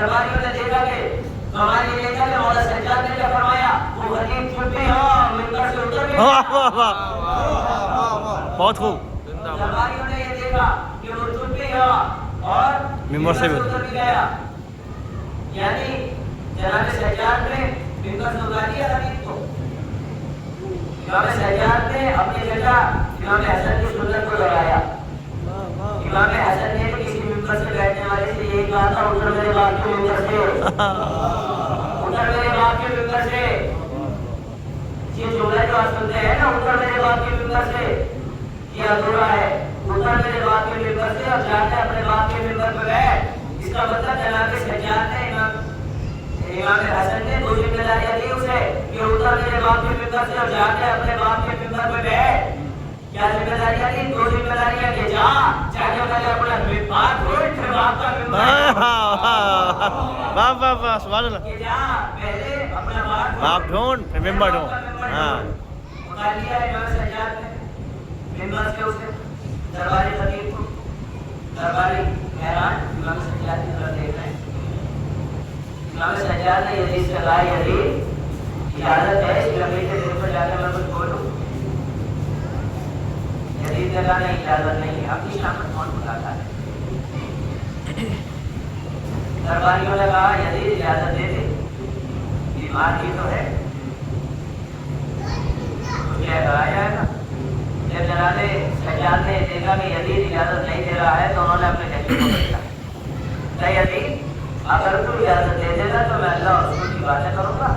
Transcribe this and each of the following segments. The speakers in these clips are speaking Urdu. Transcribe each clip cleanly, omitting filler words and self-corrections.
درباریوں نے دیکھا کہ ہماری دیکھا کہ مولا سجاد نے کیا فرمایا، وہ خطیب چپ بھی ہوا منبر سے اتر بھی واہ واہ واہ، بہت خوب. درباریوں نے یہ دیکھا کہ وہ چپ بھی ہوا اور ممبر سے اتر بھی گیا. یعنی جناب سجاد نے ممبر سے اتار دیا خطیب کو. امام سجاد نے اپنی جگہ امام حسن کی سنت کو لگایا. امام حسن نے کسی ممبر سے بیٹھنے والے سے یہ کہا تھا، اتر میرے باپ کے ممبر سے، اتر میرے باپ کے ممبر سے. یہ جملہ جو آپ سنتے ہیں نا، اتر میرے باپ کے ممبر سے، یہ ادھورا ہے. اتر میرے باپ کے ممبر سے اور جا کے اپنے باپ کے ممبر پہ بیٹھ. اس کا مطلب جناب سجاد نے امام حسن نے دو ذمہ داریاں دی اسے کہ اتر میرے باپ کے ممبر سے اور جا کے اپنے باپ کے ممبر پہ بیٹھ. کیا ذمہ داریاں دی؟ دو ذمہ داریاں کہ جا کے پہلے اپنا باپ روٹ پھر باپ کا ممبر، واہ واہ واہ، سبحان اللہ. کہ جا پہلے اپنا باپ ڈھونڈ پھر ممبر ڈھونڈ. ہاں اتار لیا امام سجاد نے ممبر سے اسے. درباری خطیب کو، درباری حیران امام سجاد کی طرف دیکھ رہے ہیں. امام سجاد نے یزید سے کہا، یزید اجازت ہے اس لکڑی کے دل پر جا کے میں کچھ بولوں؟ یزید نے کہا نہیں، اجازت نہیں ہے. اپنی شامت کون بلاتا ہے؟ درباریوں نے کہا یزید اجازت دے دے، بیمار ہی تو ہے، کیا کرایا جائے گا. جب جناب سجاد نے دیکھا کہ یزید اجازت نہیں دے رہا ہے تو انہوں نے اپنے جھنڈے کو پکڑا. کہ یزید اگر تو اجازت دے دے گا تو میں اللہ اور رسول کی باتیں کروں گا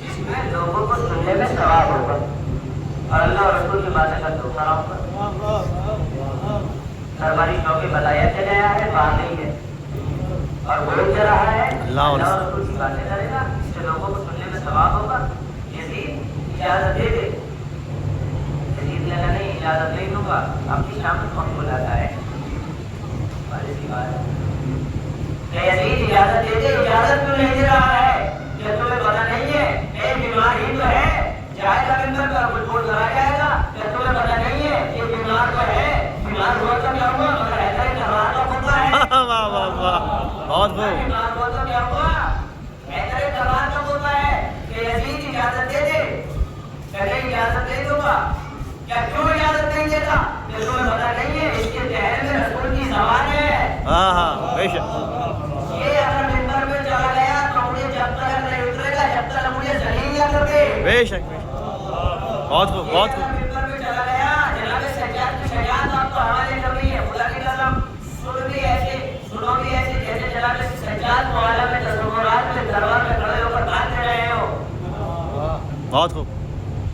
جس میں لوگوں کو سننے میں ثواب ہوگا، اور اللہ اور رسول کی باتیں کر دھوکہ رہوں گا. درباری چوکی بتایا چلے آیا ہے، باہر نہیں ہے اور بول کے رہا ہے اللہ اور رسول کی باتیں کرے گا جس سے لوگوں کو سننے میں ثواب ہوگا. یزید اجازت دے دے. یزید نے کہا نہیں، اجازت نہیں دوں گا. اپنی شامت کون بلاتا ہے؟ یزید اجازت دے دے. اجازت کیوں نہیں دے رہا ہے؟ کیا تمہیں پتہ نہیں ہے یہ بیمار ہی تو ہے، جائے گا ممبر پر کچھ بول کرا جائے گا؟ کیا تمہیں پتہ نہیں ہے یہ بیمار تو ہے، بیمار ہوا تو کیا ہوا؟ مگر ایسا ہی کروا تو ہوتا ہے. واہ واہ واہ، بہت خوب. بیمار ہوا تو کیا ہوا؟ ایسا ہی کروا تو ہوتا ہے. کہ یزید اجازت دے دے. پہلے اجازت نہیں دوں گا. کیا کیوں اجازت نہیں دیتا؟ کہ تمہیں پتہ نہیں ہے اس کے چہرے میں رسول کی زبان ہے. ہاں ہاں بے شک. یہ اگر ممبر پہ چلا گیا تو مجھے جب تک نہیں اترے گا جب تک مجھے ذلیل نہ کر دے. بے شک بے شک، بہت خوب بہت خوب. ممبر پہ چلا گیا جناب سجاد کی شجاعت آپ کو حوالے کرنی ہے. خدا کی قسم سنو بھی ایسے جیسے جناب سجاد کو عالم میں تصورات میں دربار میں کھڑے ہو کر بات کر رہے ہو. بہت خوب.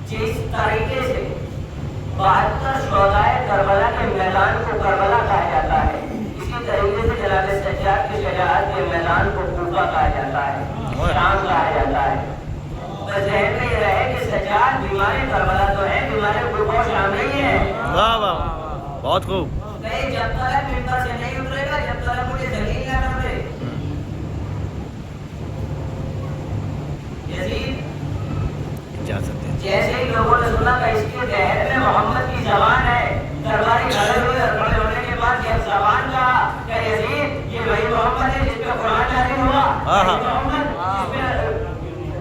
جس طریقے سے 72 شہدائے کربلا کے میدان کو کربلا کہا جاتا ہے، اسی طریقے سے جناب سجاد کی شجاعت کے میدان کو کوفہ کہا جاتا ہے، شام کہا جاتا ہے. بس ذہن میں یہ رہے کہ سجاد بیمار کربلا تو ہے، بیمار کوفہ و شام نہیں ہے. واہ واہ، بہت خوب. نہیں، جب تک ممبر سے نہیں اترے گا جب تک مجھے ذلیل نہ کر دے. یزید اجازت دے. جیسے ہی لوگوں نے سنا کہ اس کے ذہن میں محمد کی زبان ہے، درباری کھڑے ہوئے اور کھڑے ہونے کے بعد یہ زبان کہا کہ یزید یہ وہی محمد ہے جس پہ قرآن نازل ہوا، وہی محمد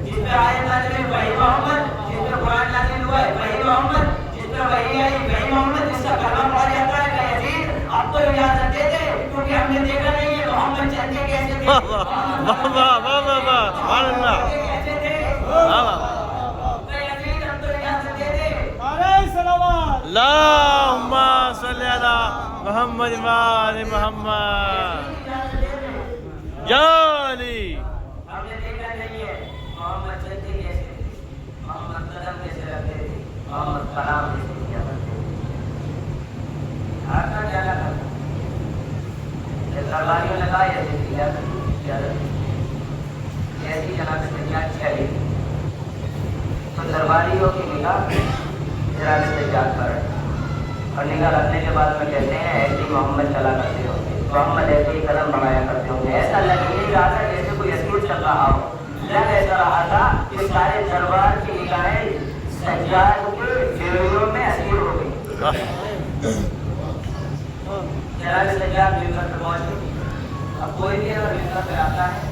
جس پہ آیت نازل ہوئی، وہی محمد جس پہ قرآن نازل ہوا ہے، وہی محمد جس پہ وحی آئی، وہی محمد جس کا کلمہ پڑھا جاتا ہے. کہ یزید اب تو اجازت دے دے کیونکہ ہم نے دیکھا نہیں ہے محمد چلتے کیسے تھے، واہ واہ واہ واہ واہ واہ واہ، سبحان اللہ. کیسے تھے. واہ واہ. اللہم صلی علی محمد و آل محمد. جالی ہم نے دیکھا نہیں ہے محمد چلتے کیسے تھے، محمد قدم کیسے رکھتے تھے، محمد کلام کیسے کیا کرتے تھے. آقا کیا کرتا تھا؟ درباریوں نے کہا یزید اجازت ایسی جناب سجاد چلی تو درباریوں کی نگاہ جناب سجاد پر اور نگاہ رکھنے کے بعد میں کہتے ہیں ایسے ہی محمد چلا کرتے ہوں گے، محمد ایسے ہی قدم بڑھایا کرتے ہوں گے. ایسا لگ نہیں رہا تھا جیسے کوئی اسکول چل رہا ہو، لگ ایسا رہا تھا کہ سارے دربار کی نگاہیں سجاد کے بیڑیوں میں اسیر ہو گئی. جناب سجاد ممبر پہ پہنچ گئی. اب کوئی بھی اگر ممبر پہ آتا ہے